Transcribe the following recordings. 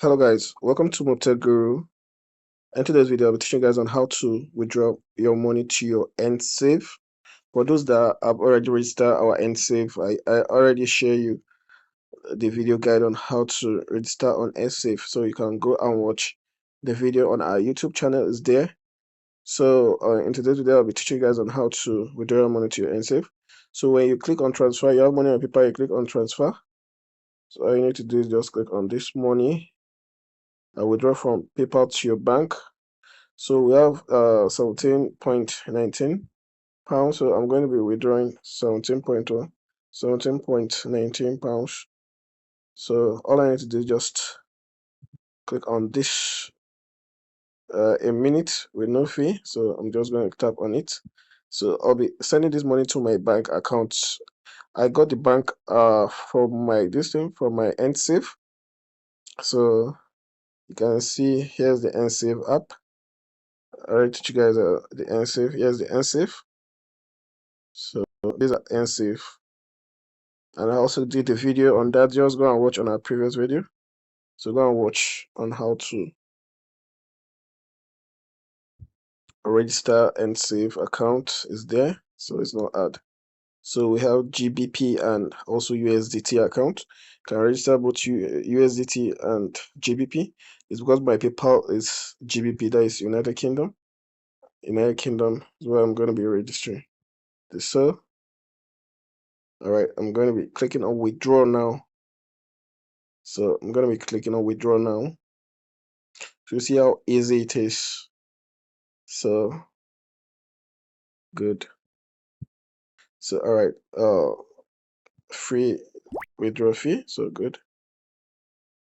Hello guys, welcome to Mubitech Guru. In today's video, I'll be teaching you guys on how to withdraw your money to your NSAVE. For those that have already registered our NSAVE, I already share you the video guide on how to register on NSAVE. So you can go and watch the video on our YouTube channel is there. So in today's video, I'll be teaching you guys on how to withdraw your money to your NSAVE. So when you click on transfer, you have money on paper, you click on transfer. So all you need to do is just click on this money. I withdraw from PayPal to your bank. So we have 17.19 pounds. So I'm going to be withdrawing 17.19 pounds. So all I need to do is just click on this a minute with no fee. So I'm just going to tap on it. So I'll be sending this money to my bank account. I got the bank from my from my NSAVE. So you can see here's the NSAVE app. I already teach you guys the NSAVE. Here's the NSAVE. So these are NSAVE. And I also did a video on that. Just go and watch on our previous video. So go and watch on how to register NSAVE account is there. So it's not hard. So we have GBP and also USDT account. Can register both USDT and GBP. It's because my PayPal is GBP, that is United Kingdom. United Kingdom is where I'm going to be registering this. So all right, I'm going to be clicking on withdraw now. So I'm going to be clicking on withdraw now. So you see how easy it is. So good. So all right, free withdrawal fee. So good.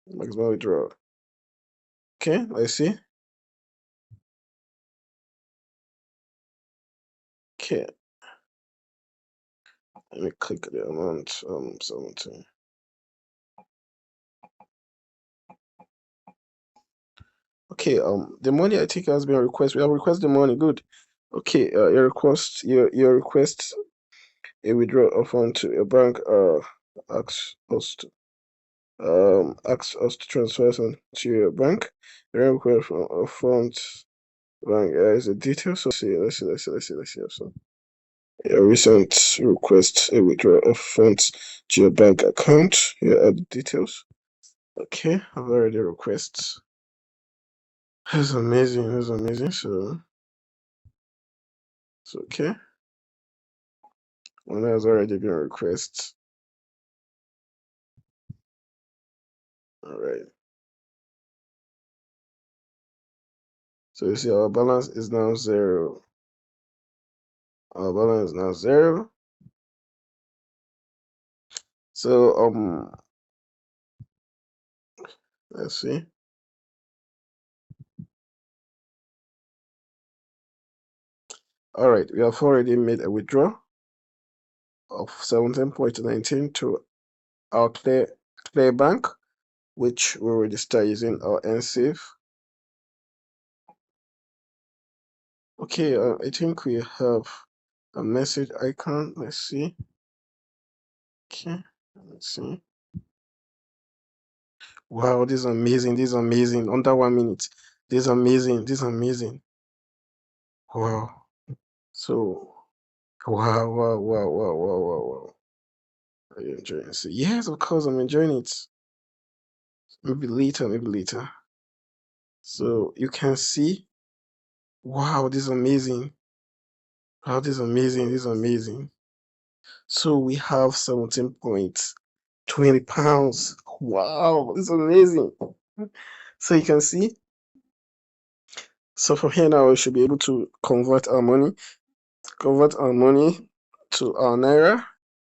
Maximum withdrawal. Okay, let's see. Okay. Let me click the amount. 17. Okay, the money I think has been requested. We have requested the money. Good. Okay, your request a withdrawal of fund to your bank asks us to transfer some to your bank. The request of funds bank is a detail. So let's see. So your recent request a withdrawal of funds to your bank account. Here are the details. Okay, I've already requested. That's amazing. That's amazing. So it's okay. One has already been requested. All right. So you see our balance is now 0. Our balance is now 0. So let's see. All right, we have already made a withdrawal of 17.19 to our clear bank, which we already start using our NSAVE. Okay, I think we have a message icon. Let's see. Okay, let's see. Wow, this is amazing. This is amazing. Under 1 minute. This is amazing. This is amazing. Wow. So, wow. Are you enjoying it? Yes, of course, I'm enjoying it. Maybe later. So you can see, wow, this is amazing. Wow, this is amazing. So we have 17.20 pounds. Wow, this is amazing. So you can see. So from here now, we should be able to convert our money to our naira.